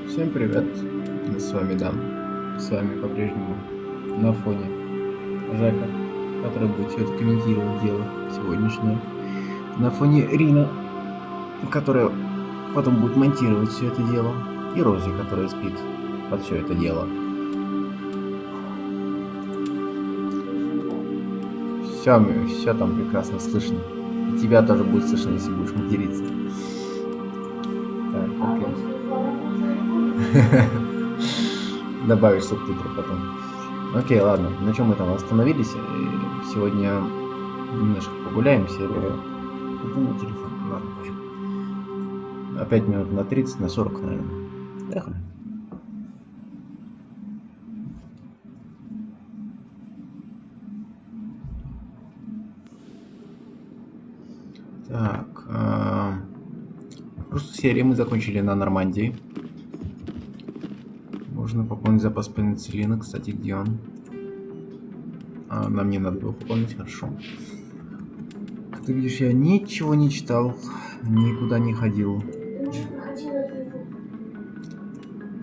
Всем привет, с вами Дан, с вами по-прежнему на фоне Жека, который будет все это комментировать дело сегодняшнее, на фоне Рина, которая потом будет монтировать все это дело, и Рози, которая спит под все это дело. Все там прекрасно слышно, и тебя тоже будет слышно, если будешь материться. Так, окей. Добавишь субтитры потом. Окей, ладно. На чем мы там остановились? Сегодня немножко погуляемся. Это на телефон. Ладно, пофиг. Опять минут на 30, на 40, наверное. Поехали. Так. Просто серию мы закончили на Нормандии. Можно пополнить запас пенициллина. Кстати, где он? Нам не надо его пополнить, хорошо. Как ты видишь, я ничего не читал, никуда не ходил.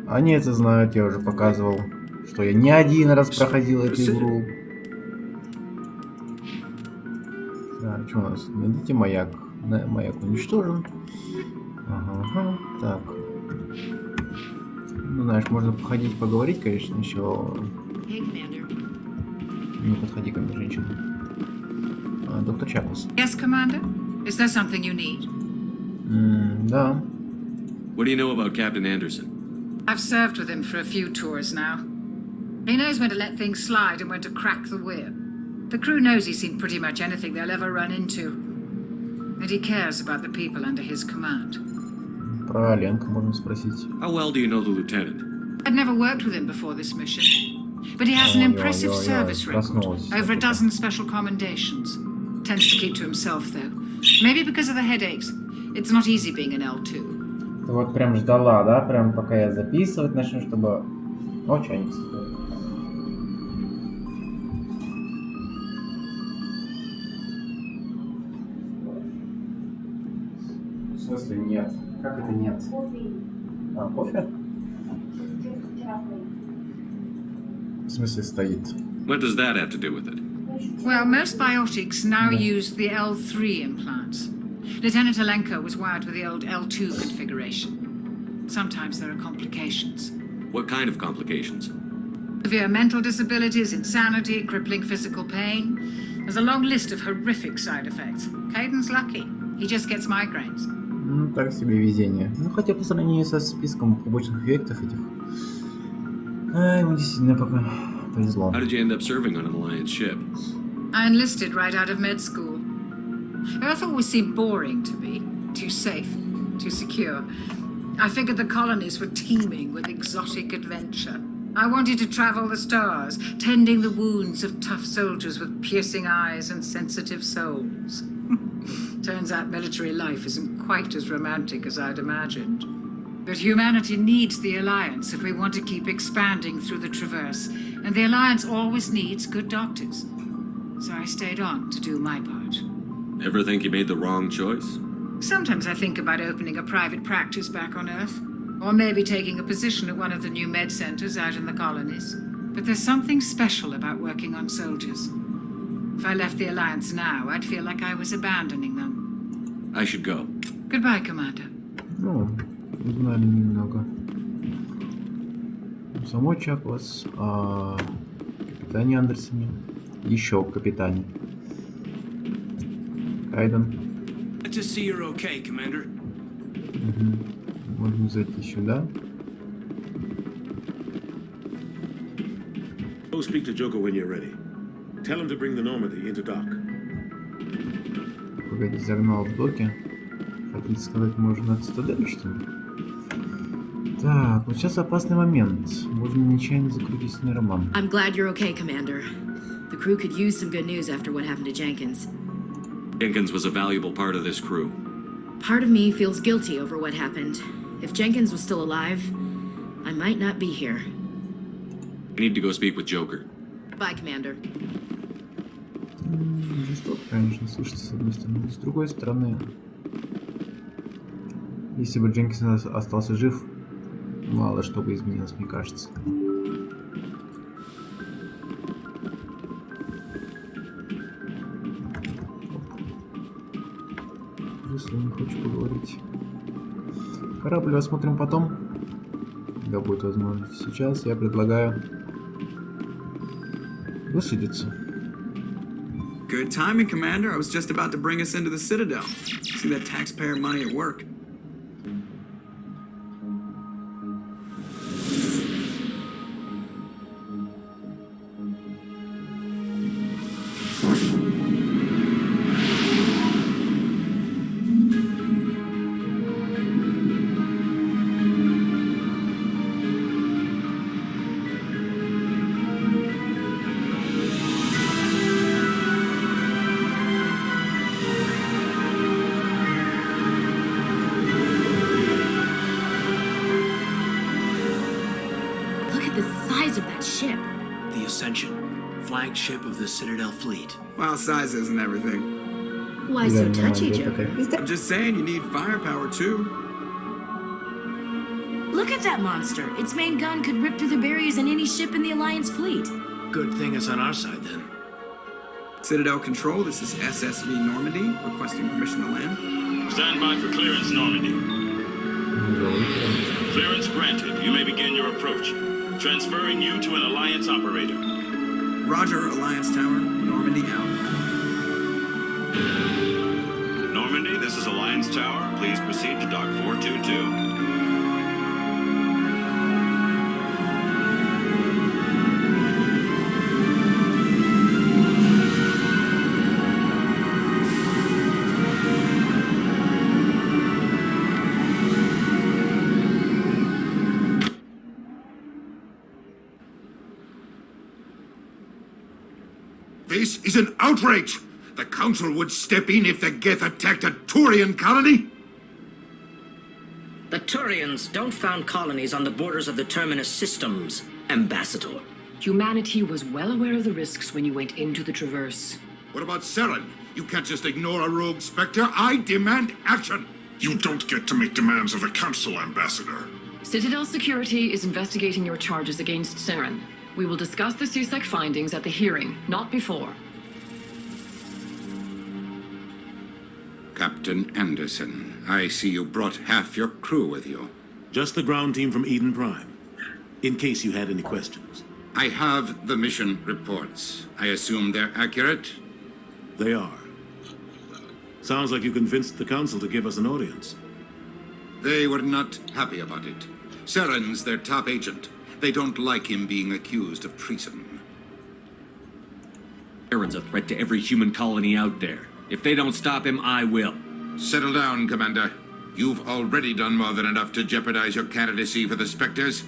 Они это знают, я уже показывал, что я не один раз проходил эту игру. Так, что у нас? Найдите маяк. Маяк уничтожен. Ага, так. Ну, знаешь, можно походить, поговорить, конечно, еще. Не подходи ко мне, женщина. Доктор Чаклс. Yes, Commander? Is there something you need? Да. What do you know about Captain Anderson? I've served with him for a few tours now. He knows when to let things slide and when to crack the whip. The crew knows he's seen pretty much anything they'll ever run into. And he cares about the people under his command. Про Оленка можно спросить. How well do you know the lieutenant? I'd never worked with him before this mission. But he has an impressive service record. Over a dozen special commendations. Tends to keep to himself, though. Maybe because of the headaches. It's not easy being an L2. Ты вот прям ждала, да? Прям пока я записывать начну, чтобы... О, что они стоят? В смысле нет? Как это нет? А, кофе? В смысле стоит? What does that have to do with it? Well, most biotics now use the L3 implants. Lieutenant Alenko was wired with the old L2 configuration. Sometimes there are complications. What kind of complications? Severe mental disabilities, insanity, crippling physical pain. There's a long list of horrific side effects. Caden's lucky. He just gets migraines. Ну, так себе везение. Ну, хотя по сравнению со списком побочных эффектов этих... ему действительно пока повезло. How did you end up serving on an Alliance ship? I enlisted right out of med school. Earth always seemed boring to me. Too safe, too secure. I figured the colonies were teeming with exotic adventure. I wanted to travel the stars, tending the wounds of tough soldiers with piercing eyes and sensitive souls. Turns out military life isn't quite as romantic as I'd imagined. But humanity needs the Alliance if we want to keep expanding through the Traverse, and the Alliance always needs good doctors. So I stayed on to do my part. Ever think you made the wrong choice? Sometimes I think about opening a private practice back on Earth, or maybe taking a position at one of the new med centers out in the colonies. But there's something special about working on soldiers. If I left the Alliance now, I'd feel like I was abandoning them. I should go. Goodbye, Commander. Ну, узнали немного. Самой Чаклс, о капитане Андерсоне, еще о капитане. Кайден. Good to see you're okay, Commander. Можно зайти сюда. Go speak to Joker when you're ready. Tell him to bring the Normandy into dock. Погоди, загнал в доке. Хотите сказать, можно от Цитадели, что ли? Так, вот сейчас опасный момент. Можно нечаянно закрутить на роман. I'm glad you're okay, Commander. The crew could use some good news after what happened to Jenkins. Jenkins was a valuable part of this crew. Part of me feels guilty over what happened. If Jenkins was still alive, I might not be here. I need to go speak with Joker. Bye, Commander. Жестоко, конечно, слышится с одной стороны. С другой стороны, если бы Дженкинс остался жив, мало что бы изменилось, мне кажется. Если не хочешь поговорить. Корабль осмотрим потом, когда будет возможность. Сейчас я предлагаю высадиться. Good timing, Commander. I was just about to bring us into the Citadel. See that taxpayer money at work. Flagship of the Citadel fleet. Well, size isn't everything. Why so touchy, Joker? I'm just saying you need firepower too. Look at that monster. Its main gun could rip through the barriers in any ship in the Alliance fleet. Good thing it's on our side then. Citadel Control, this is SSV Normandy, requesting permission to land. Stand by for clearance, Normandy. Clearance granted. You may begin your approach. Transferring you to an Alliance operator. Roger, Alliance Tower. Normandy out. Normandy, this is Alliance Tower. Please proceed to Dock 422. This is an outrage! The Council would step in if the Geth attacked a Turian colony? The Turians don't found colonies on the borders of the Terminus systems, Ambassador. Humanity was well aware of the risks when you went into the Traverse. What about Saren? You can't just ignore a rogue Spectre. I demand action! You don't get to make demands of the Council, Ambassador. Citadel Security is investigating your charges against Saren. We will discuss the CSEC findings at the hearing, not before. Captain Anderson, I see you brought half your crew with you. Just the ground team from Eden Prime, in case you had any questions. I have the mission reports. I assume they're accurate? They are. Sounds like you convinced the Council to give us an audience. They were not happy about it. Saren's their top agent. They don't like him being accused of treason. Saren's a threat to every human colony out there. If they don't stop him, I will. Settle down, Commander. You've already done more than enough to jeopardize your candidacy for the Spectres.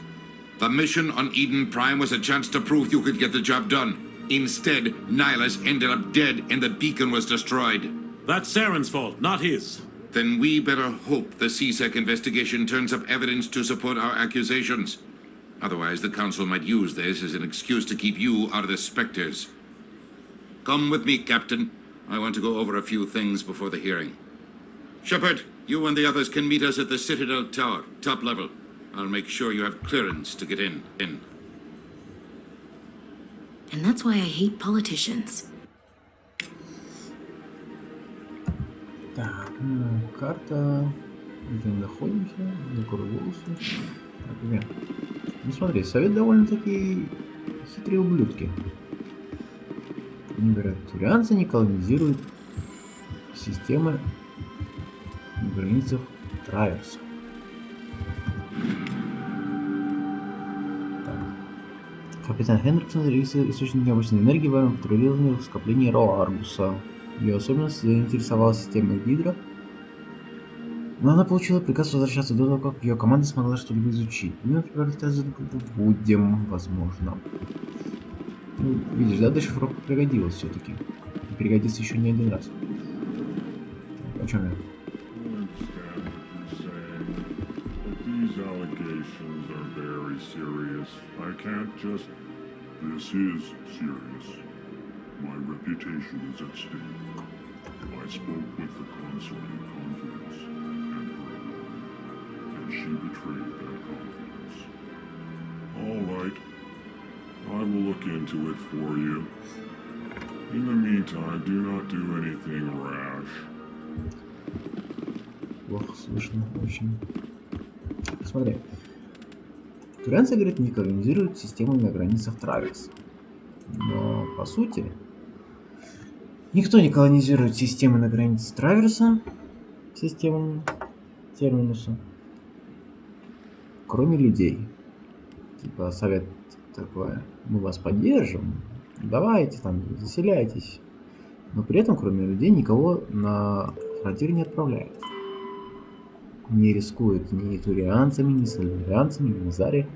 The mission on Eden Prime was a chance to prove you could get the job done. Instead, Nihilus ended up dead and the beacon was destroyed. That's Saren's fault, not his. Then we better hope the CSEC investigation turns up evidence to support our accusations. Otherwise, the Council might use this as an excuse to keep you out of the Spectres. Come with me, Captain. I want to go over a few things before the hearing. Shepard, you and the others can meet us at the Citadel Tower, top level. I'll make sure you have clearance to get in. And that's why I hate politicians. Так, ну, карта. Где мы находимся? На Кургулусе. Так, где? Ну смотри, совет довольно-таки хитрые ублюдки. Они говорят, турианцы не колонизируют системы границах Траверса. Капитан Хендриксон зарегистрировал источник необычной энергии во время патрулирования в скоплении Роаргуса. Ее особенность заинтересовала системой Гидра, но она получила приказ возвращаться до того, как ее команда смогла что-либо изучить. Ну, будем, возможно. Ну, видишь, да, дешифровка пригодилась все-таки. Пригодится еще не один раз. О чем я? This is serious. My reputation is at stake. I spoke with the consul in confidence and early, and she betrayed their confidence. All right. I will look into it for you. In the meantime, do not do anything rash. Плохо слышно, очень. Смотри. Турианцы, говорит, не колонизируют систему на границах Траверса. Но, по сути, никто не колонизирует системы на границе Траверса, систему Терминуса, кроме людей. Типа совет такое, мы вас поддержим, давайте там, заселяйтесь. Но при этом, кроме людей, никого на фронтир не отправляют. Не рискуют ни турианцами, ни сальварианцами, ни Назари.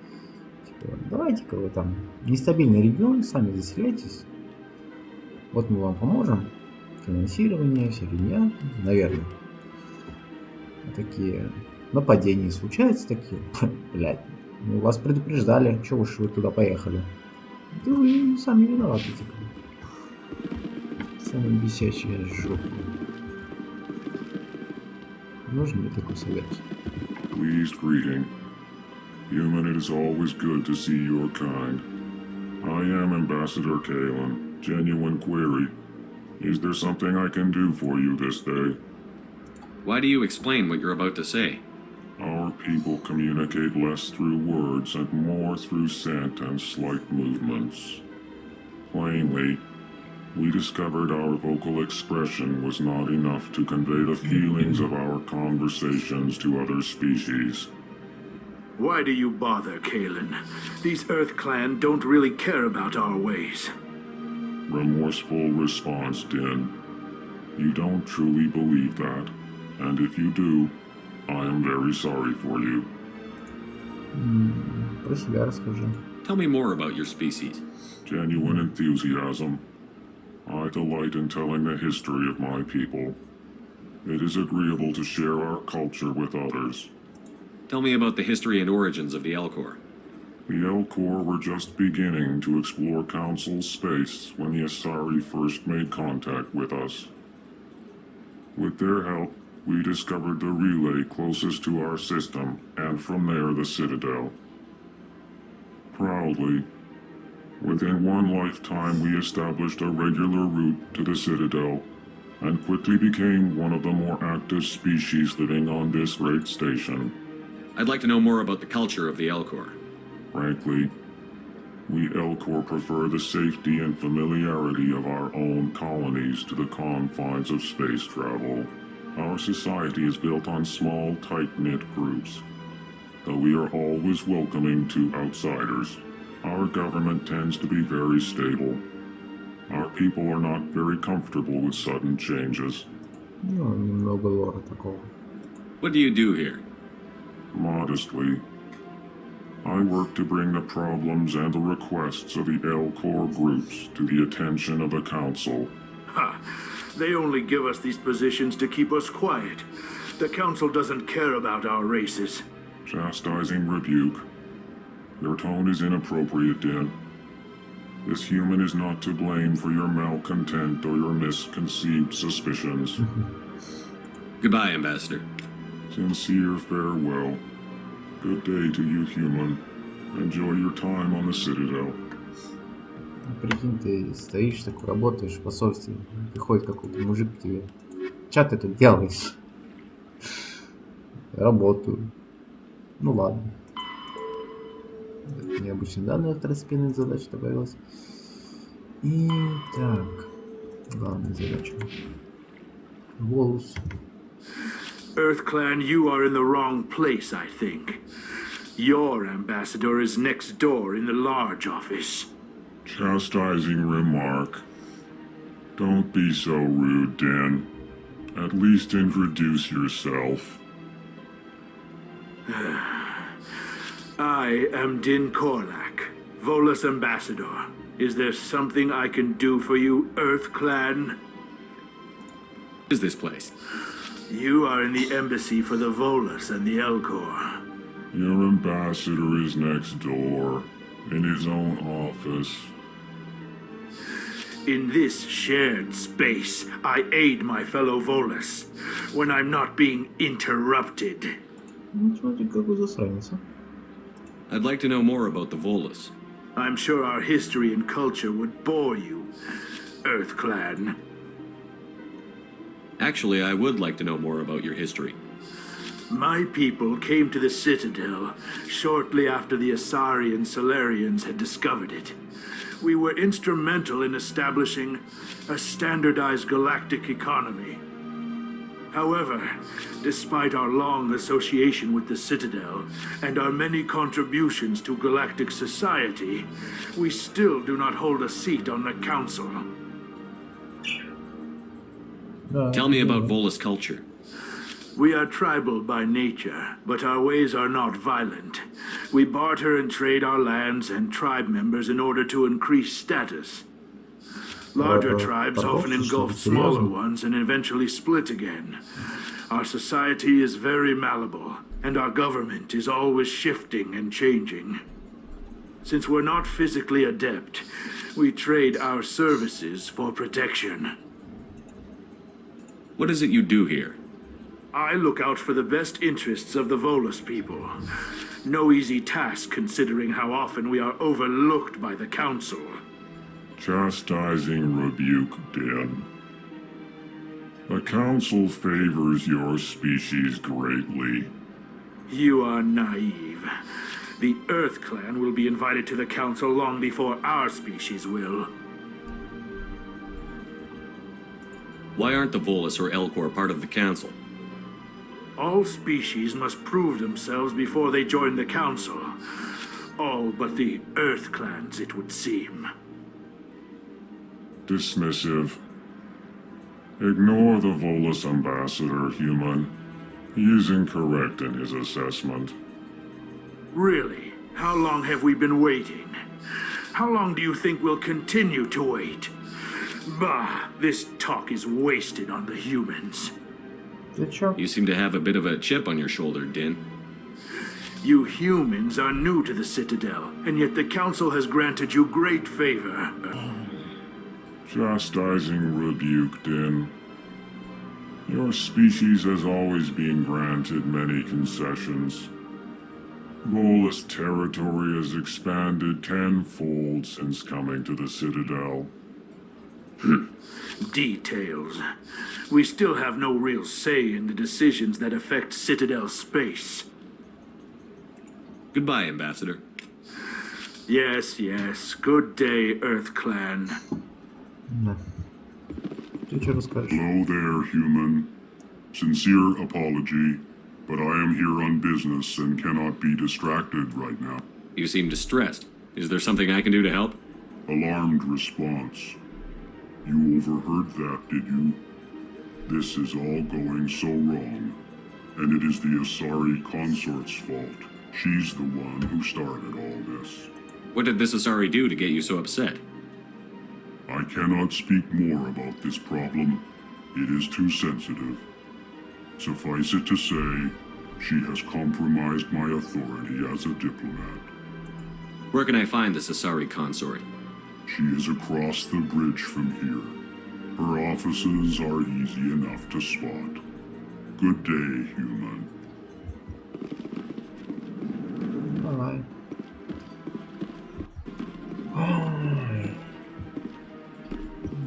Типа, давайте-ка вы там, нестабильный регион, сами заселяйтесь. Вот мы вам поможем. Финансирование, вся фигня, наверное. Такие нападения случаются такие. Блядь, мы вас предупреждали, чего уж вы туда поехали. Да вы сами виноваты, типа. Самые бесячие жопы. Нужен мне такой совет? Pleased greeting. Human, it is always good to see your kind. I am Ambassador Kalen. Genuine query. Is there something I can do for you this day? Why do you explain what you're about to say? Our people communicate less through words and more through scent and slight movements. Plainly, we discovered our vocal expression was not enough to convey the feelings of our conversations to other species. Why do you bother, Kalen? These Earth Clan don't really care about our ways. Remorseful response, Din. You don't truly believe that, and if you do, I am very sorry for you. Про себя расскажи. Tell me more about your species. Genuine enthusiasm. I delight in telling the history of my people. It is agreeable to share our culture with others. Tell me about the history and origins of the Elcor. The Elcor were just beginning to explore Council space when the Asari first made contact with us. With their help, we discovered the relay closest to our system, and from there the Citadel. Proudly, within one lifetime we established a regular route to the Citadel, and quickly became one of the more active species living on this great station. I'd like to know more about the culture of the Elcor. Frankly, we Elcor prefer the safety and familiarity of our own colonies to the confines of space travel. Our society is built on small, tight-knit groups, though we are always welcoming to outsiders. Our government tends to be very stable. Our people are not very comfortable with sudden changes. Ну, немного лора такого. What do you do here? Modestly, I work to bring the problems and the requests of the Elcor groups to the attention of the Council. Ha! They only give us these positions to keep us quiet. The Council doesn't care about our races. Chastising rebuke. Your tone is inappropriate, Din. This human is not to blame for your malcontent or your misconceived suspicions. Goodbye, Ambassador. Sincere farewell. Good day to you, human. Enjoy your time on the Citadel. Прикинь, ты стоишь, такой работаешь в посольстве, приходит какой-то мужик к тебе. Че ты тут делаешь? Работаю. Ну ладно. Необычные данные второстепенных задач добавилось. И так. Главная задача. Волос. Earth Clan, you are in the wrong place, I think. Your ambassador is next door in the large office. Chastising remark. Don't be so rude, Din. At least introduce yourself. I am Din Korlak, Volus ambassador. Is there something I can do for you, Earth Clan? What is this place? You are in the embassy for the Volus and the Elcor. Your ambassador is next door, in his own office. In this shared space, I aid my fellow Volus when I'm not being interrupted. Ну, смотри, какой засранец, а. I'd like to know more about the Volus. I'm sure our history and culture would bore you, Earth Clan. Actually, I would like to know more about your history. My people came to the Citadel shortly after the Asari and Solarians had discovered it. We were instrumental in establishing a standardized galactic economy. However, despite our long association with the Citadel and our many contributions to galactic society, we still do not hold a seat on the Council. Tell me about Volus culture. We are tribal by nature, but our ways are not violent. We barter and trade our lands and tribe members in order to increase status. Larger tribes often engulf smaller ones and eventually split again. Our society is very malleable, and our government is always shifting and changing. Since we're not physically adept, we trade our services for protection. What is it you do here? I look out for the best interests of the Volus people. No easy task considering how often we are overlooked by the Council. Chastising rebuke, Den. The Council favors your species greatly. You are naive. The Earth Clan will be invited to the Council long before our species will. Why aren't the Volus or Elcor part of the Council? All species must prove themselves before they join the Council. All but the Earth Clans, it would seem. Dismissive. Ignore the Volus ambassador, human. He is incorrect in his assessment. Really? How long have we been waiting? How long do you think we'll continue to wait? Bah, this talk is wasted on the humans. You seem to have a bit of a chip on your shoulder, Din. You humans are new to the Citadel, and yet the Council has granted you great favor. Chastising rebuke, Din. Your species has always been granted many concessions. Volus territory has expanded tenfold since coming to the Citadel. Details. We still have no real say in the decisions that affect Citadel space. Goodbye, Ambassador. Yes, yes. Good day, Earth Clan. Да. Ты что расскажешь? Hello there, human. Sincere apology, but I am here on business and cannot be distracted right now. You seem distressed. Is there something I can do to help? Alarmed response. You overheard that, did you? This is all going so wrong. And it is the Asari consort's fault. She's the one who started all this. What did this Asari do to get you so upset? I cannot speak more about this problem. It is too sensitive. Suffice it to say, she has compromised my authority as a diplomat. Where can I find this Asari consort? She is across the bridge from here. Her offices are easy enough to spot. Good day, human. Давай.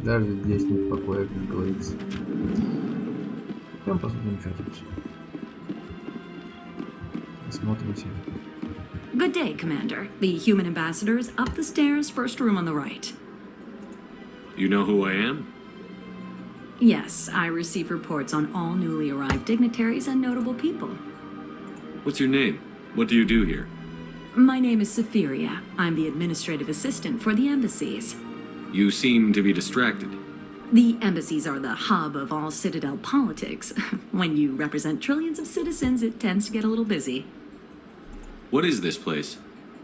Даже здесь не в покое, как говорится. Прям посмотрим, что тут. Осмотримся. Good day, Commander. The human ambassador is up the stairs, first room on the right. You know who I am? Yes, I receive reports on all newly arrived dignitaries and notable people. What's your name? What do you do here? My name is Saphiria. I'm the administrative assistant for the embassies. You seem to be distracted. The embassies are the hub of all Citadel politics. When you represent trillions of citizens, it tends to get a little busy. What is this place?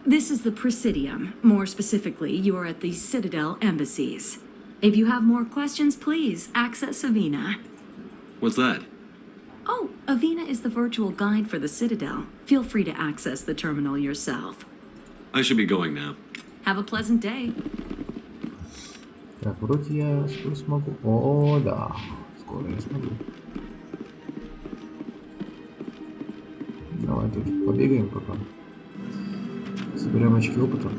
This is the Presidium. More specifically, you are at the Citadel embassies. If you have more questions, please access Avina. What's that? Oh, Avina is the virtual guide for the Citadel. Feel free to access the terminal yourself. I should be going now. Have a pleasant day. Так, вроде я скоро смогу. О, да. Скоро я смогу. Давай тут побегаем пока. Собираем очки опыта.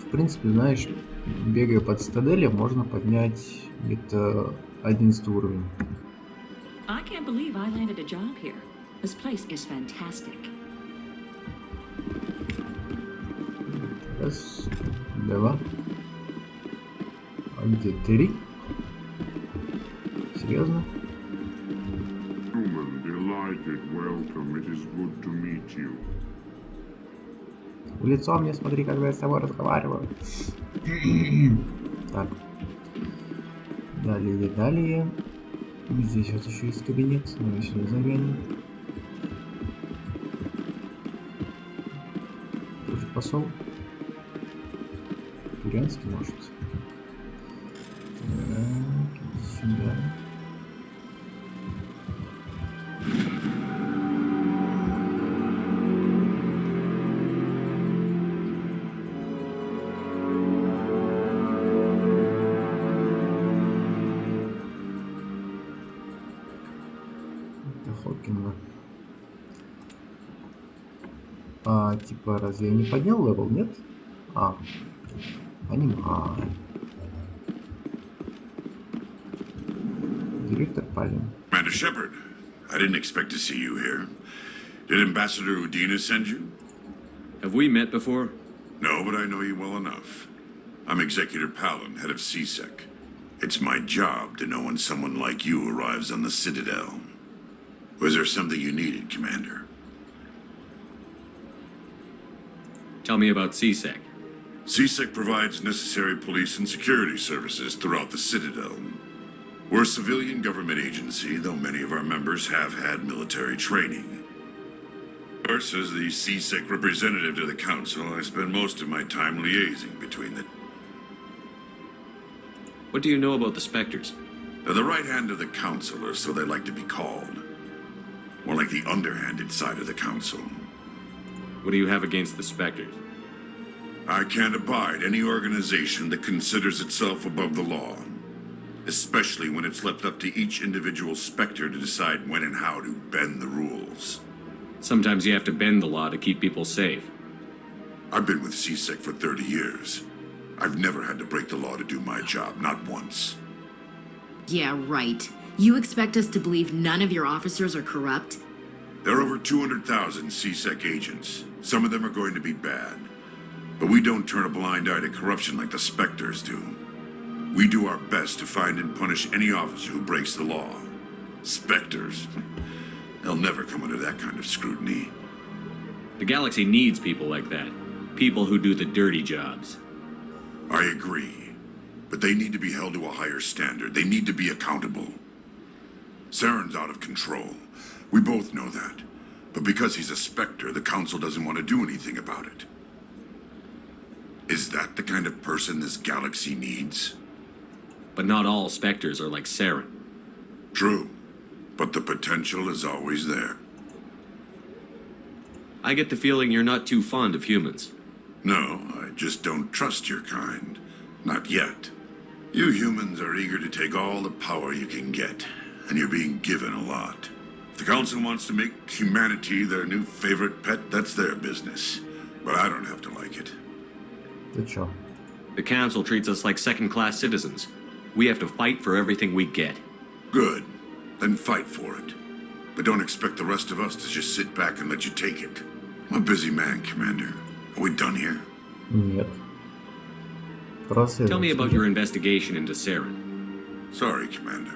В принципе, знаешь, бегая под Цитаделью, можно поднять где-то 11 уровень. I can't believe I landed a job here. This place is fantastic. Раз, два. А где 3? Серьезно? Human, delighted, welcome. It is good to meet you. В лицо мне смотри, когда я с тобой разговариваю. Так. Далее. Здесь вот еще есть кабинет. Мы сюда заглянем. Тоже посол. Турянский, может. Так, сюда. Типа, разве я не поднял левел, нет? Понимаю. Директор Палин. Commander Shepard, I didn't expect to see you here. Did Ambassador Udina send you? Have we met before? No, but I know you well enough. I'm Executor Palin, head of CSEC. It's my job to know when someone like you arrives on the Citadel. Was there something you needed, Commander? Tell me about CSEC. CSEC provides necessary police and security services throughout the Citadel. We're a civilian government agency, though many of our members have had military training. Of course, as the CSEC representative to the Council, I spend most of my time liaising between the... What do you know about the Spectres? They're the right hand of the Council, or so they like to be called. More like the underhanded side of the Council. What do you have against the Spectres? I can't abide any organization that considers itself above the law. Especially when it's left up to each individual Spectre to decide when and how to bend the rules. Sometimes you have to bend the law to keep people safe. I've been with CSEC for 30 years. I've never had to break the law to do my job, not once. Yeah, right. You expect us to believe none of your officers are corrupt? There are over 200,000 CSEC agents. Some of them are going to be bad. But we don't turn a blind eye to corruption like the Spectres do. We do our best to find and punish any officer who breaks the law. Spectres. They'll never come under that kind of scrutiny. The galaxy needs people like that. People who do the dirty jobs. I agree. But they need to be held to a higher standard. They need to be accountable. Saren's out of control. We both know that. But because he's a Spectre, the Council doesn't want to do anything about it. Is that the kind of person this galaxy needs? But not all Spectres are like Saren. True. But the potential is always there. I get the feeling you're not too fond of humans. No, I just don't trust your kind. Not yet. You humans are eager to take all the power you can get, and you're being given a lot. If the Council wants to make humanity their new favorite pet, that's their business. But I don't have to like it. The Council treats us like second-class citizens. We have to fight for everything we get. Good. Then fight for it. But don't expect the rest of us to just sit back and let you take it. I'm a busy man, Commander. Are we done here? Нет. Tell me about your investigation into Saren. Sorry, Commander.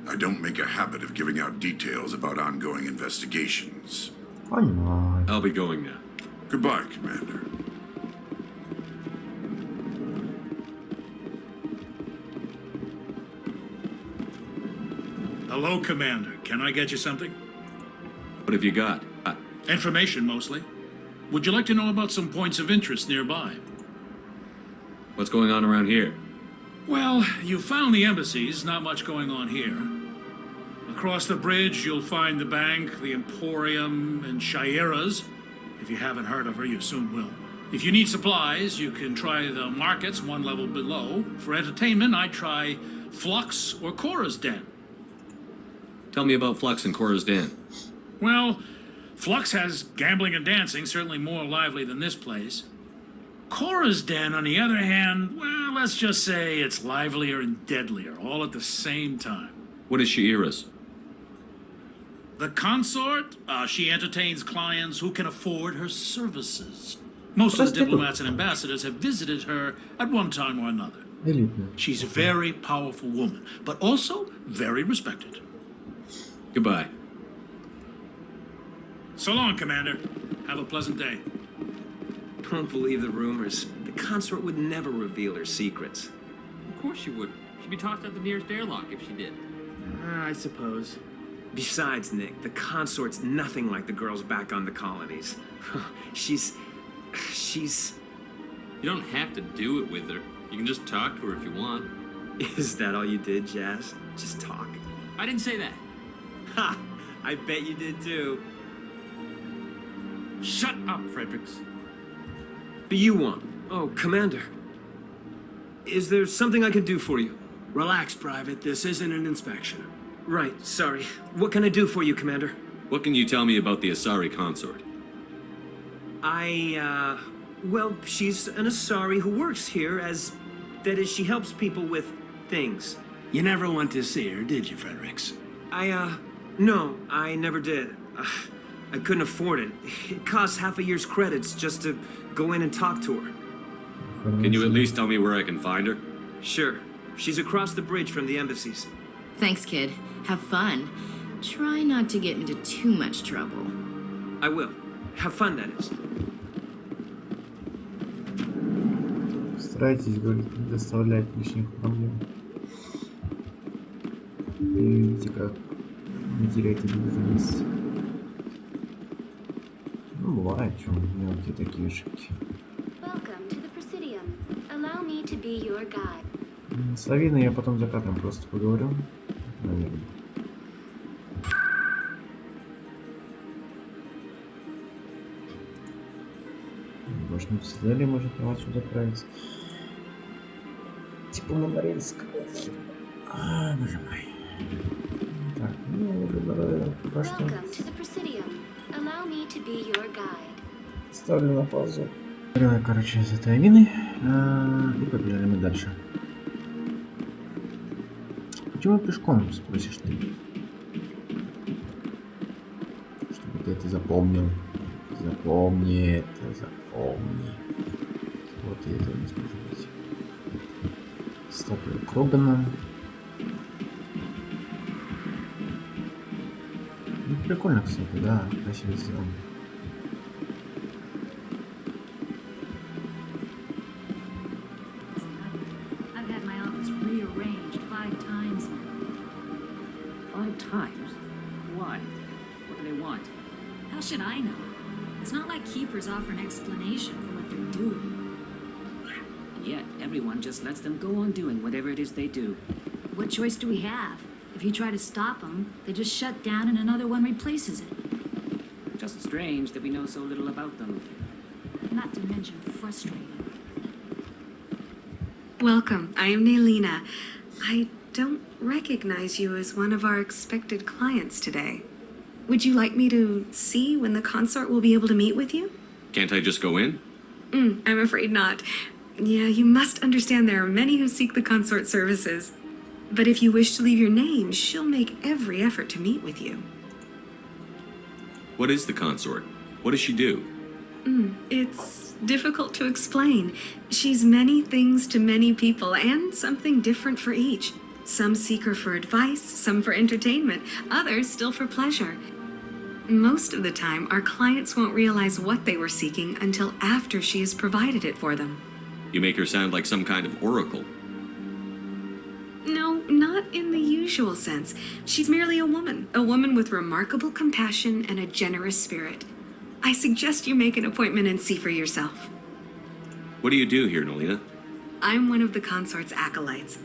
I don't make a habit of giving out details about ongoing investigations. I'll be going now. Goodbye, Commander. Hello, Commander. Can I get you something? What have you got? Information, mostly. Would you like to know about some points of interest nearby? What's going on around here? Well, you found the embassies, not much going on here. Across the bridge, you'll find the bank, the Emporium, and Shaira's. If you haven't heard of her, you soon will. If you need supplies, you can try the markets one level below. For entertainment, I'd try Flux or Cora's Den. Tell me about Flux and Cora's Den. Well, Flux has gambling and dancing, certainly more lively than this place. Cora's den, on the other hand, well, let's just say it's livelier and deadlier, all at the same time. What is Shi'ira's? The consort, she entertains clients who can afford her services. Most of the diplomats and ambassadors have visited her at one time or another. She's a very powerful woman, but also very respected. Goodbye. So long, Commander. Have a pleasant day. Don't believe the rumors. The consort would never reveal her secrets. Of course she would. She'd be tossed out the nearest airlock if she did. I suppose. Besides, Nick, the consort's nothing like the girls back on the colonies. She's... You don't have to do it with her. You can just talk to her if you want. Is that all you did, Jazz? Just talk? I didn't say that. Ha! I bet you did too. Shut up, Fredericks. What do you want? Oh, Commander. Is there something I could do for you? Relax, Private. This isn't an inspection. Right, sorry. What can I do for you, Commander? What can you tell me about the Asari consort? Well, she's an Asari who works here as... That is, she helps people with things. You never went to see her, did you, Fredericks? No, I never did. I couldn't afford it. It costs half a year's credits just to go in and talk to her. Can you at least tell me where I can find her? Sure. She's across the bridge from the embassies. Thanks, kid. Have fun. Try not to get into too much trouble. I will. Have fun, that is. Старайтесь, говорит, не доставлять лишних проблем. Видите, как не теряйте бдительность. Ну, бывает, что мелкие такие ошибки. С Авиной я потом за кадром просто поговорю, наверное. Можно в Цитадели можно отсюда отправиться. Типа на Норильск. Боже мой. Так, ну, пока что. Ставлю на паузу. Короче, с этой Авиной. И побежали мы дальше. Почему пешком, спросишь ты? Чтобы ты это запомнил. Запомни это, запомни. Вот я этого не смогу быть. Статуя Крогана. Ну, прикольно, кстати, да, красиво сделано. Should I know? It's not like keepers offer an explanation for what they're doing. And yet, everyone just lets them go on doing whatever it is they do. What choice do we have? If you try to stop them, they just shut down and another one replaces it. Just strange that we know so little about them. Not to mention frustrating. Welcome, I am Nailina. I don't recognize you as one of our expected clients today. Would you like me to see when the consort will be able to meet with you? Can't I just go in? I'm afraid not. Yeah, you must understand there are many who seek the consort services. But if you wish to leave your name, she'll make every effort to meet with you. What is the consort? What does she do? It's difficult to explain. She's many things to many people, and something different for each. Some seek her for advice, some for entertainment, others still for pleasure. Most of the time, our clients won't realize what they were seeking until after she has provided it for them. You make her sound like some kind of oracle. No, not in the usual sense. She's merely a woman with remarkable compassion and a generous spirit. I suggest you make an appointment and see for yourself. What do you do here, Nolina? I'm one of the consort's acolytes.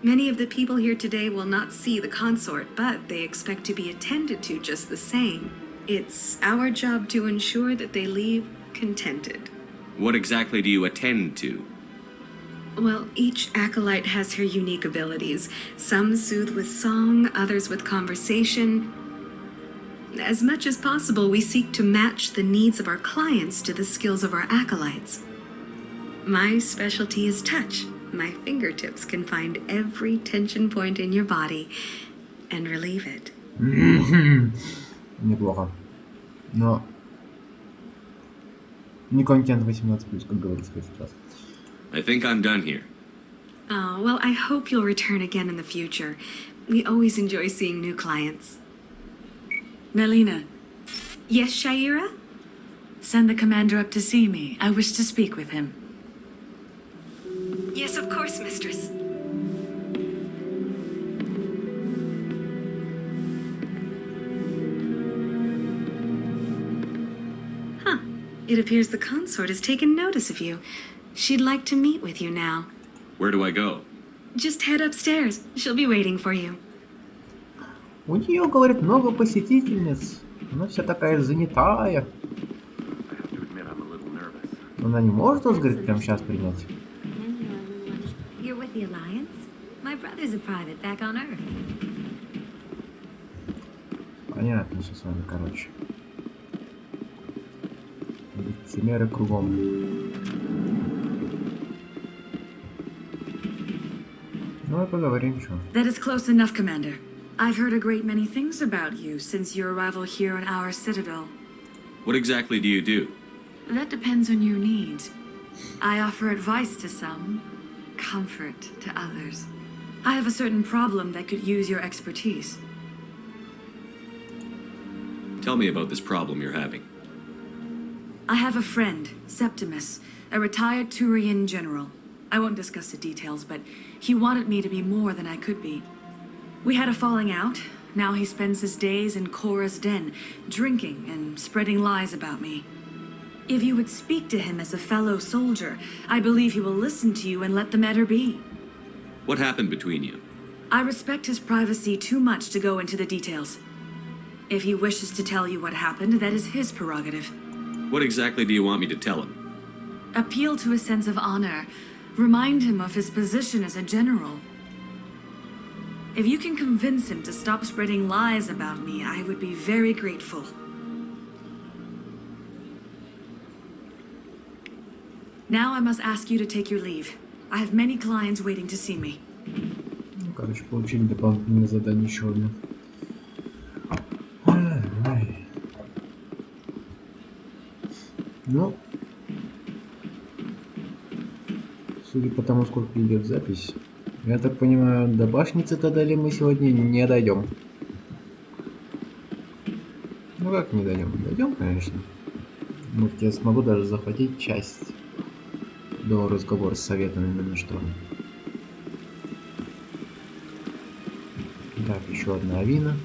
Many of the people here today will not see the consort, but they expect to be attended to just the same. It's our job to ensure that they leave contented. What exactly do you attend to? Well, each acolyte has her unique abilities. Some soothe with song, others with conversation. As much as possible, we seek to match the needs of our clients to the skills of our acolytes. My specialty is touch. My fingertips can find every tension point in your body and relieve it. Неплохо. Но не контент 18+, как говорится в этот раз. I think I'm done here. Oh, well, I hope you'll return again in the future. We always enjoy seeing new clients. Melina, Yes, Shaira? send the commander up to see me. I wish to speak with him. Yes, of course, mistress. Huh. It appears the consort has taken notice of you. She'd like to meet with you now. Where do I go? Just head upstairs. She'll be waiting for you. У нее, говорит, много посетительниц. Она вся такая занятая. Она не может вас, говорит, прямо сейчас принять. You're with the Alliance? My brother's a private back on Earth. Понятно все с вами, короче. Лицемеры кругом. Ну и поговорим, что. That is close enough, Commander. I've heard a great many things about you since your arrival here in our citadel. What exactly do you do? That depends on your needs. I offer advice to some, comfort to others. I have a certain problem that could use your expertise. Tell me about this problem you're having. I have a friend, Septimus, a retired Turian general. I won't discuss the details, but he wanted me to be more than I could be. We had a falling out. Now he spends his days in Korra's den, drinking and spreading lies about me. If you would speak to him as a fellow soldier, I believe he will listen to you and let the matter be. What happened between you? I respect his privacy too much to go into the details. If he wishes to tell you what happened, that is his prerogative. What exactly do you want me to tell him? Appeal to his sense of honor. Remind him of his position as a general. If you can convince him to stop spreading lies about me, I would be very grateful. Now I must ask you to take your leave. I have many clients waiting to see me. Ну, короче, получили дополнительное задание еще одно. Ну, судя по тому, сколько идет запись, я так понимаю, до башни Цитадели мы сегодня не дойдем. Ну как не дойдем? Дойдем, конечно. Может, я смогу даже захватить часть до разговора с советом именно что. Так, еще одна авина.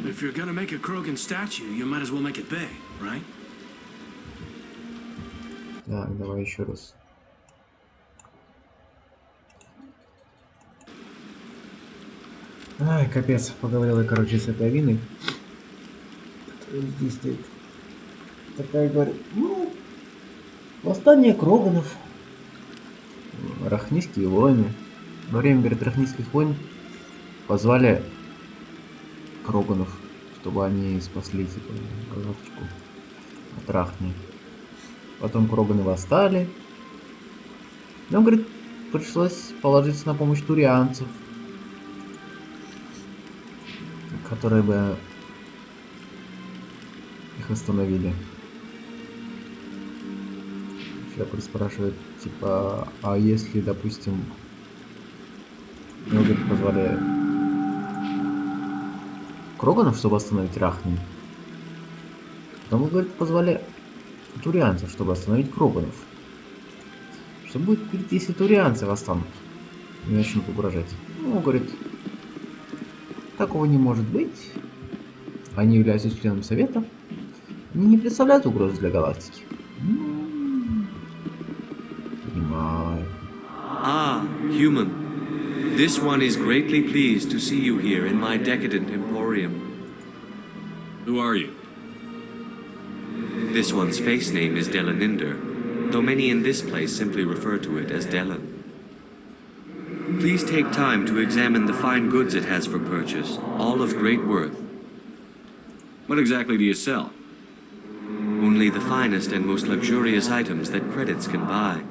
If you're gonna make a Krogan statue, you might as well make it big, right? Так, давай еще раз. Ай, капец, поговорил я, короче, с этой авиной. Здесь стоит. Такая говорит, ну, восстание Кроганов. Рахнийские войны. Во время, говорит, Рахнийских войн позвали Кроганов, чтобы они спасли, типа, галактику от Рахни. Потом Кроганы восстали. Нам, говорит, пришлось положиться на помощь турианцев, которые бы их остановили. Человек спрашивает, типа, а если, допустим, мы, говорит, позвали Кроганов, чтобы остановить Рахни, потом, мы, говорит, позвали турианцев, чтобы остановить Кроганов. Что будет, говорит, если турианцы восстанут и начнут угрожать? Ну, говорит, такого не может быть. Они являются членом Совета. Они не представляют угрозы для галактики. Понимаю. Ah, human. This one is greatly pleased to see you here in my decadent emporium. Who are you? This one's face name is Delaninder, though many in this place simply refer to it as Delan. Please take time to examine the fine goods it has for purchase, all of great worth. What exactly do you sell? Only the finest and most luxurious items that credits can buy.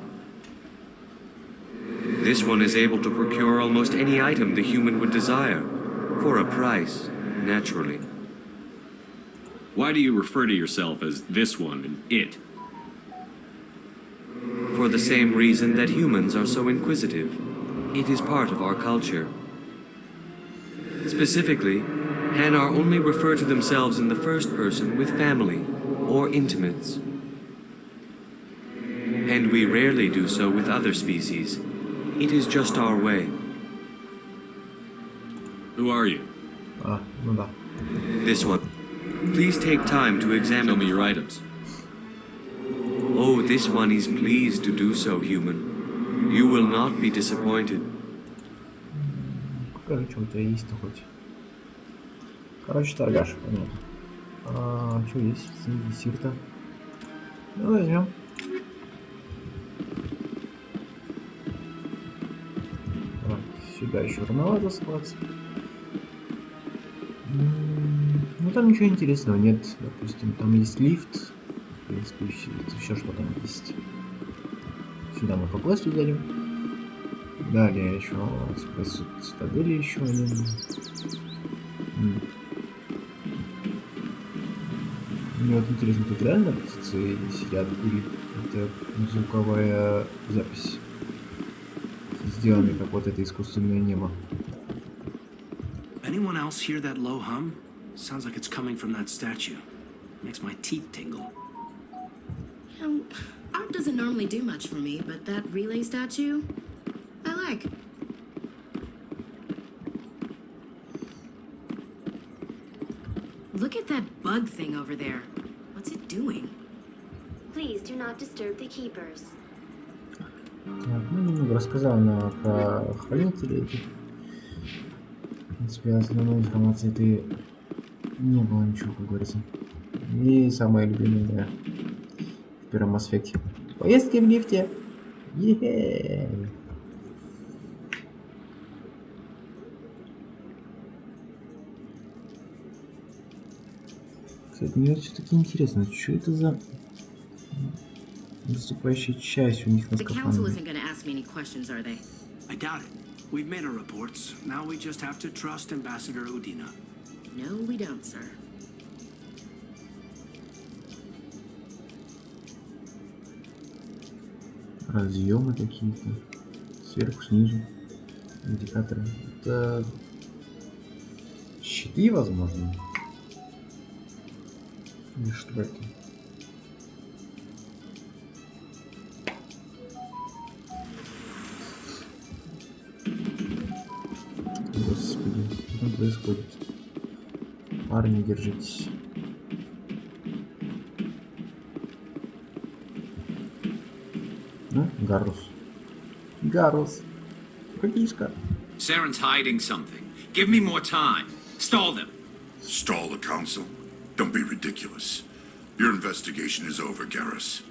This one is able to procure almost any item the human would desire, for a price, naturally. Why do you refer to yourself as this one and it? For the same reason that humans are so inquisitive. It is part of our culture. Specifically, Hanar only refer to themselves in the first person with family or intimates. And we rarely do so with other species. It is just our way. Who are you? Ну да. This one. Please take time to examine. Show me your items. Oh, this one is pleased to do so, human. You will not be disappointed. Покажи, что у тебя есть-то хоть. Короче, торгаш, понятно. Что есть? Десерта. Ну, возьмем. Так, сюда еще рановато склаться. Ну, там ничего интересного нет. Допустим, там есть лифт. В принципе, все, что там есть. Сюда мы по квесту зайдем. Далее еще Цитадели еще один. Мне вот интересно, тут реально птицы сидят или это звуковая запись, сделанная как вот это искусственное небо. Anyone else hear that low hum? Sounds like it's coming from that statue. Makes my teeth tingle. Art doesn't normally do much for me, but that relay statue, I like. Look at that bug thing over there. What's it doing? Please do not disturb the keepers. Так, ну, немного рассказал она про хранителей этих. В принципе, основной информации ты не было ничего, как говорится. И самое любимое в первом аспекте. Поездки в лифте. Е-хе-хе. Кстати, мне все-таки интересно, что это за выступающая часть у них на скафандре? I doubt it. We've made our reports. Now we just have to trust Ambassador Udina. No, we don't, sir. Разъемы какие-то. Сверху, снизу. Индикаторы. Это щиты, возможно. Или что это? Господи, что там происходит? Парни, держитесь. Ну, Гарус. Гарус. Братишка. Saren's hiding something. Give me more time. Stall them. Stall the council? Don't be ridiculous. Your investigation is over, Garrus.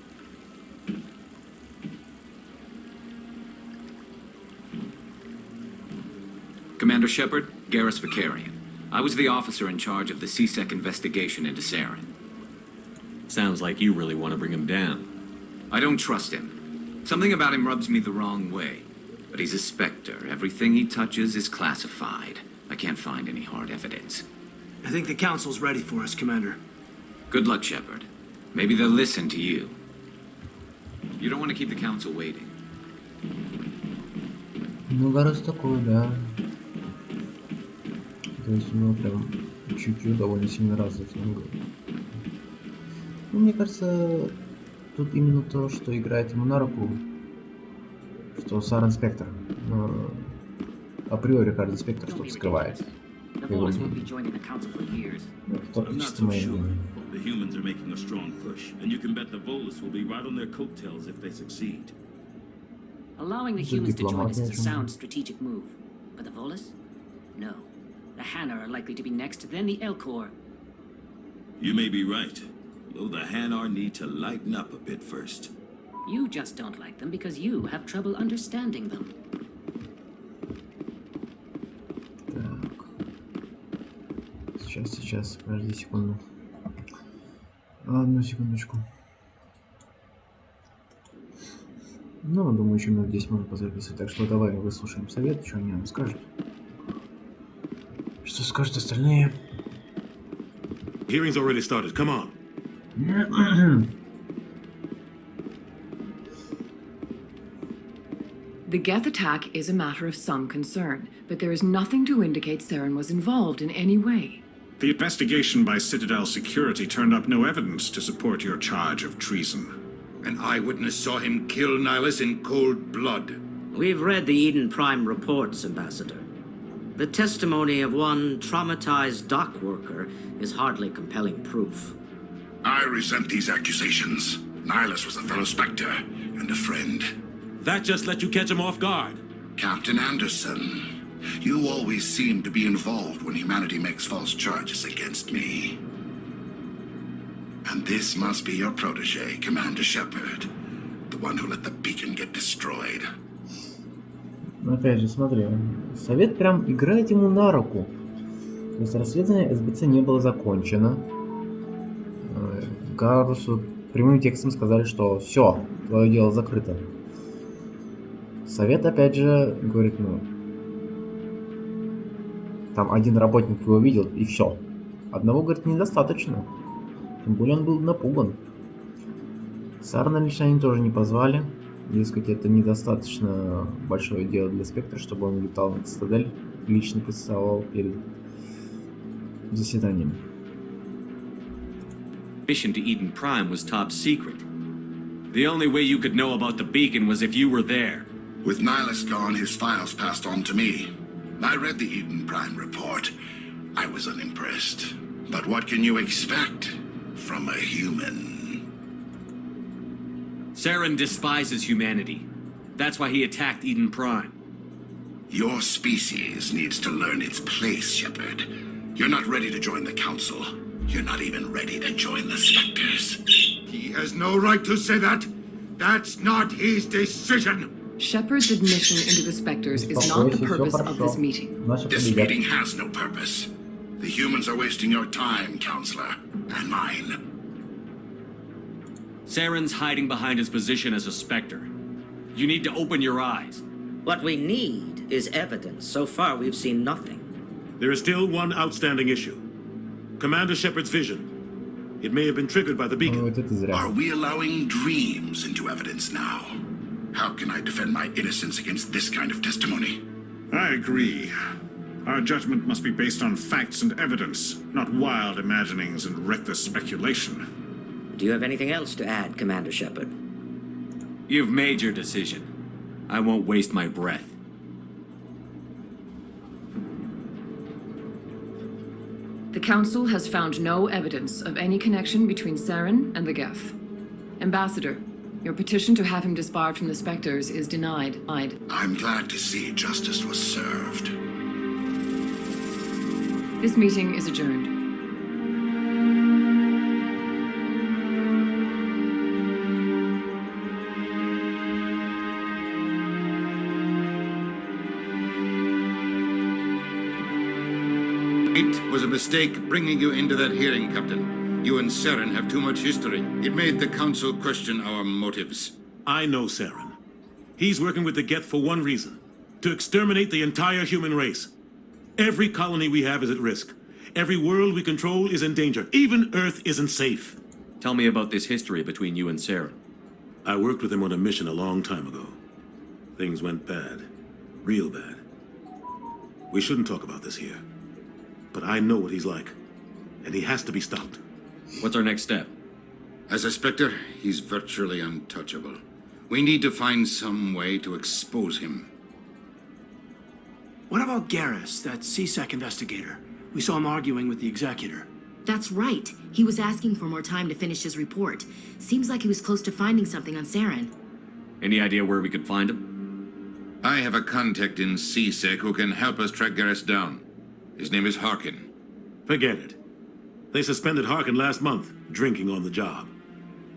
Commander Shepard, Garrus Vicarian. I was the officer in charge of the CSEC investigation into Saren. Sounds like you really want to bring him down. I don't trust him. Something about him rubs me the wrong way. But he's a Spectre. Everything he touches is classified. I can't find any hard evidence. I think the council's ready for us, Commander. Good luck, Shepard. Maybe they'll listen to you. You don't want to keep the council waiting. Ну, Гарус такой, да. То есть у него прям чутье довольно сильно развито. Ну, мне кажется, тут именно то, что играет ему на руку, что Сарен Спектр. Априори каждый Спектр что-то скрывает. The Volus won't be joining the council for years. I'm not so sure. The humans are making a strong push, and you can bet the Volus will be right on their coattails if they succeed. Allowing the humans to join us is a sound strategic move. But the Volus? No. The Hanar are likely to be next, then the Elcor. You may be right, though the Hanar need to lighten up a bit first. You just don't like them because you have trouble understanding them. Сейчас, подожди секунду. Одну секундочку. Ну, думаю, еще минут 10 можно позаписывать. Так что давай выслушаем совет, что они нам скажут. Что скажут остальные? Hearing's already started. Come on. The Geth attack is a matter of some concern, but there is nothing to indicate Saren was involved in any way. The investigation by Citadel security turned up no evidence to support your charge of treason. An eyewitness saw him kill Nihilus in cold blood. We've read the Eden Prime reports, Ambassador. The testimony of one traumatized dock worker is hardly compelling proof. I resent these accusations. Nihilus was a fellow Spectre and a friend. That just let you catch him off guard. Captain Anderson, you always seem to be involved when humanity makes false charges against me. And this must be your protege, Commander Shepard. The one who let the beacon get destroyed. Опять же, смотри, совет прям играет ему на руку. То есть расследование СБЦ не было закончено. Гарусу прямым текстом сказали, что все, твое дело закрыто. Совет опять же говорит, ну, там один работник его видел и все. Одного, говорит, недостаточно. Тем более он был напуган. Сарна лишь они тоже не позвали. Дескать, это недостаточно большое дело для Спектра, чтобы он летал на Цитадель, лично представлял перед заседанием. Mission to Eden Prime was top secret. The only way you could know about the beacon was if you were there. With Nihilus gone, his files passed on to me. I read the Eden Prime report. I was unimpressed. But what can you expect from a human? Saren despises humanity. That's why he attacked Eden Prime. Your species needs to learn its place, Shepard. You're not ready to join the Council. You're not even ready to join the Spectres. He has no right to say that. That's not his decision. Shepard's admission into the Spectres is not the purpose of this meeting. This meeting has no purpose. The humans are wasting your time, Counselor, and mine. Saren's hiding behind his position as a Spectre. You need to open your eyes. What we need is evidence. So far, we've seen nothing. There is still one outstanding issue. Commander Shepard's vision. It may have been triggered by the beacon. Are we allowing dreams into evidence now? How can I defend my innocence against this kind of testimony? I agree. Our judgment must be based on facts and evidence, not wild imaginings and reckless speculation. Do you have anything else to add, Commander Shepard? You've made your decision. I won't waste my breath. The Council has found no evidence of any connection between Saren and the Geth. Ambassador, your petition to have him disbarred from the Spectres is denied. I'm glad to see justice was served. This meeting is adjourned. It was a mistake bringing you into that hearing, Captain. You and Saren have too much history. It made the Council question our motives. I know Saren. He's working with the Geth for one reason. To exterminate the entire human race. Every colony we have is at risk. Every world we control is in danger. Even Earth isn't safe. Tell me about this history between you and Saren. I worked with him on a mission a long time ago. Things went bad. Real bad. We shouldn't talk about this here. But I know what he's like. And he has to be stopped. What's our next step? As a Spectre, he's virtually untouchable. We need to find some way to expose him. What about Garrus, that CSEC investigator? We saw him arguing with the Executor. That's right. He was asking for more time to finish his report. Seems like he was close to finding something on Saren. Any idea where we could find him? I have a contact in CSEC who can help us track Garrus down. His name is Harkin. Forget it. They suspended Harkin last month, drinking on the job.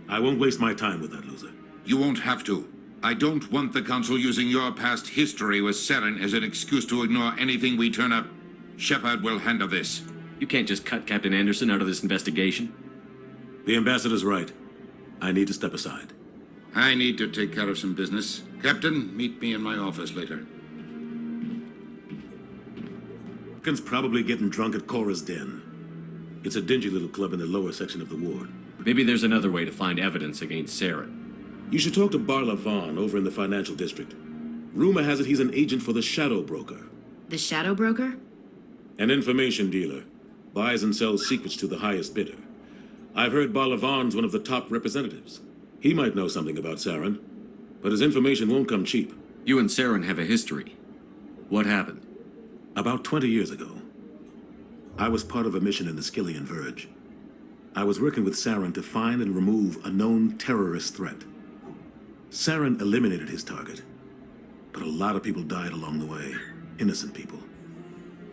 I won't waste my time with that loser. You won't have to. I don't want the Council using your past history with Saren as an excuse to ignore anything we turn up. Shepard will handle this. You can't just cut Captain Anderson out of this investigation. The ambassador's right. I need to step aside. I need to take care of some business. Captain, meet me in my office later. Ken's probably getting drunk at Cora's Den. It's a dingy little club in the lower section of the ward. Maybe there's another way to find evidence against Saren. You should talk to Barla Vaughn over in the financial district. Rumor has it he's an agent for the Shadow Broker. The Shadow Broker? An information dealer. Buys and sells secrets to the highest bidder. I've heard Barla Vaughn's one of the top representatives. He might know something about Saren, but his information won't come cheap. You and Saren have a history. What happened? About 20 years ago, I was part of a mission in the Skillian Verge. I was working with Saren to find and remove a known terrorist threat. Saren eliminated his target, but a lot of people died along the way, innocent people.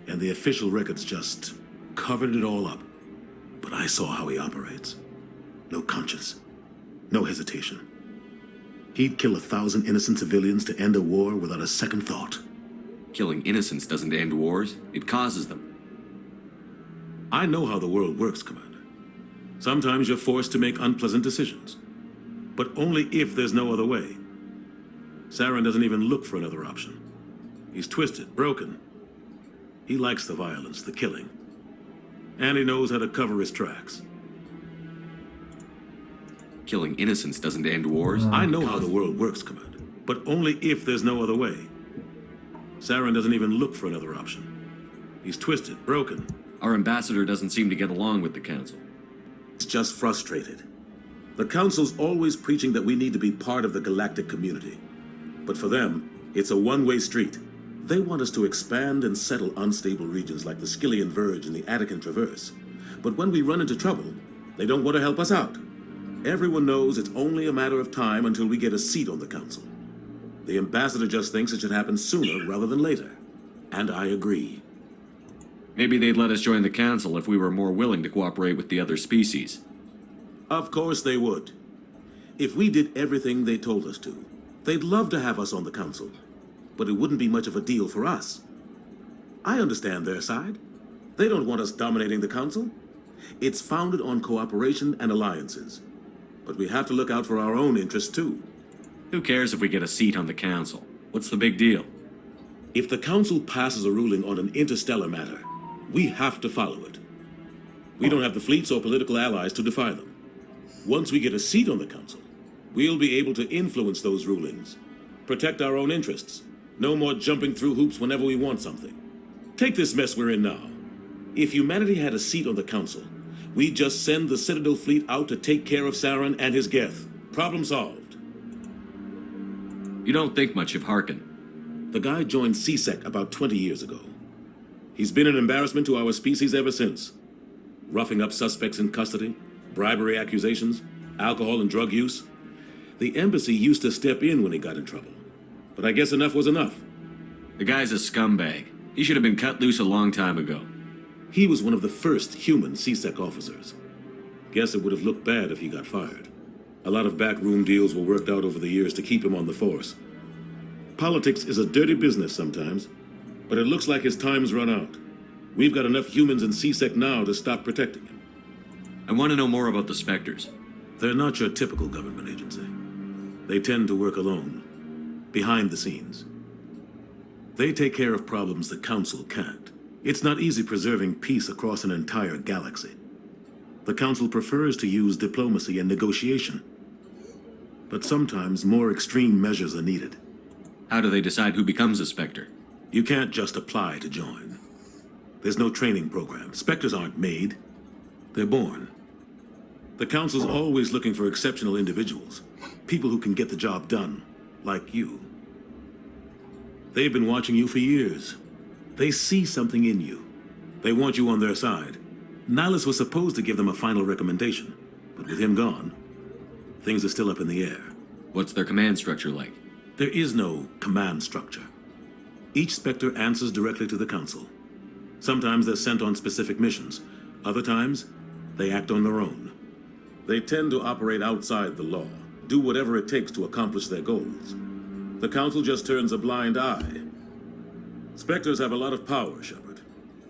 And the official records just covered it all up. But I saw how he operates. No conscience, no hesitation. He'd kill 1,000 innocent civilians to end a war without a second thought. Killing innocents doesn't end wars, it causes them. I know how the world works, Commander. Sometimes you're forced to make unpleasant decisions, but only if there's no other way. Saren doesn't even look for another option. He's twisted, broken. He likes the violence, the killing. And he knows how to cover his tracks. Killing innocents doesn't end wars. I know how the world works, Commander, but only if there's no other way. Saren doesn't even look for another option. He's twisted, broken. Our ambassador doesn't seem to get along with the Council. He's just frustrated. The Council's always preaching that we need to be part of the galactic community. But for them, it's a one-way street. They want us to expand and settle unstable regions like the Skillian Verge and the Attican Traverse. But when we run into trouble, they don't want to help us out. Everyone knows it's only a matter of time until we get a seat on the Council. The ambassador just thinks it should happen sooner rather than later. And I agree. Maybe they'd let us join the Council if we were more willing to cooperate with the other species. Of course they would. If we did everything they told us to, they'd love to have us on the Council. But it wouldn't be much of a deal for us. I understand their side. They don't want us dominating the Council. It's founded on cooperation and alliances. But we have to look out for our own interests too. Who cares if we get a seat on the Council? What's the big deal? If the Council passes a ruling on an interstellar matter, we have to follow it. We don't have the fleets or political allies to defy them. Once we get a seat on the Council, we'll be able to influence those rulings, protect our own interests. No more jumping through hoops whenever we want something. Take this mess we're in now. If humanity had a seat on the Council, we'd just send the Citadel fleet out to take care of Saren and his Geth. Problem solved. You don't think much of Harkin. The guy joined CSEC about 20 years ago. He's been an embarrassment to our species ever since. Roughing up suspects in custody, bribery accusations, alcohol and drug use. The embassy used to step in when he got in trouble. But I guess enough was enough. The guy's a scumbag. He should have been cut loose a long time ago. He was one of the first human CSEC officers. Guess it would have looked bad if he got fired. A lot of backroom deals were worked out over the years to keep him on the force. Politics is a dirty business sometimes, but it looks like his time's run out. We've got enough humans in CSEC now to stop protecting him. I want to know more about the Spectres. They're not your typical government agency. They tend to work alone. Behind the scenes. They take care of problems the Council can't. It's not easy preserving peace across an entire galaxy. The Council prefers to use diplomacy and negotiation. But sometimes more extreme measures are needed. How do they decide who becomes a Spectre? You can't just apply to join. There's no training program. Spectres aren't made. They're born. The Council's always looking for exceptional individuals. People who can get the job done. Like you. They've been watching you for years. They see something in you. They want you on their side. Nihilus was supposed to give them a final recommendation, but with him gone, things are still up in the air. What's their command structure like? There is no command structure. Each Spectre answers directly to the Council. Sometimes they're sent on specific missions. Other times, they act on their own. They tend to operate outside the law. Do whatever it takes to accomplish their goals. The Council just turns a blind eye. Spectres have a lot of power, Shepard.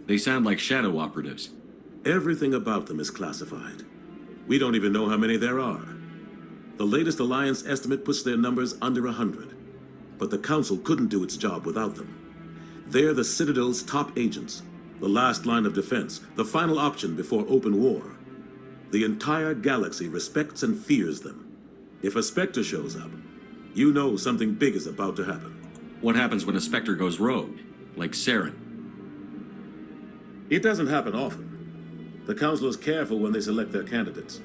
They sound like shadow operatives. Everything about them is classified. We don't even know how many there are. The latest Alliance estimate puts their numbers under 100. But the Council couldn't do its job without them. They're the Citadel's top agents, the last line of defense, the final option before open war. The entire galaxy respects and fears them. If a Spectre shows up, you know something big is about to happen. What happens when a Spectre goes rogue, like Saren? It doesn't happen often. The Council is careful when they select their candidates.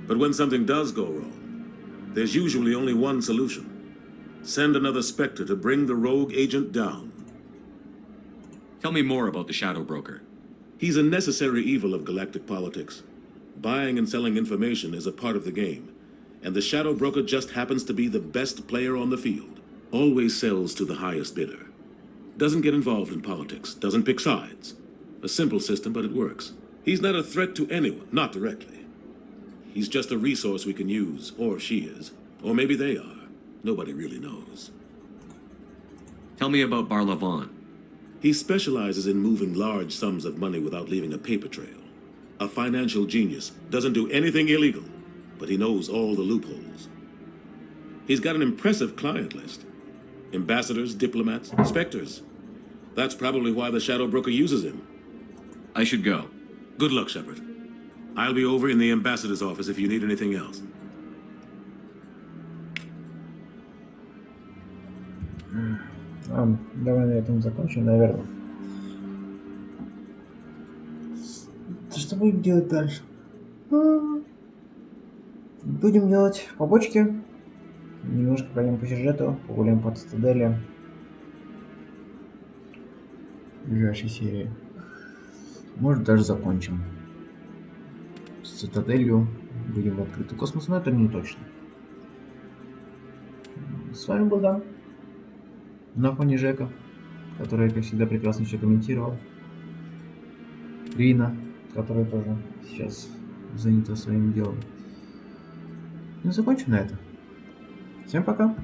But when something does go wrong, there's usually only one solution. Send another Spectre to bring the rogue agent down. Tell me more about the Shadow Broker. He's a necessary evil of galactic politics. Buying and selling information is a part of the game. And the Shadow Broker just happens to be the best player on the field. Always sells to the highest bidder. Doesn't get involved in politics. Doesn't pick sides. A simple system, but it works. He's not a threat to anyone, not directly. He's just a resource we can use, or she is. Or maybe they are. Nobody really knows. Tell me about Barlavon. He specializes in moving large sums of money without leaving a paper trail. A financial genius, doesn't do anything illegal, but he knows all the loopholes. He's got an impressive client list. Ambassadors, diplomats, Spectres. That's probably why the Shadow Broker uses him. I should go. Good luck, Shepard. I'll be over in the Ambassador's office if you need anything else. Давай на этом закончим, наверное. Что будем делать дальше? Будем делать побочки. Немножко пойдем по сюжету, погуляем по Цитадели. В ближайшей серии. Может, даже закончим. С Цитаделью будем в открытый космос, но это не точно. С вами был Дан. На фоне Жека, который, как всегда, прекрасно все комментировал. Рина, которая тоже сейчас занята своим делом. Ну, закончим на этом. Всем пока.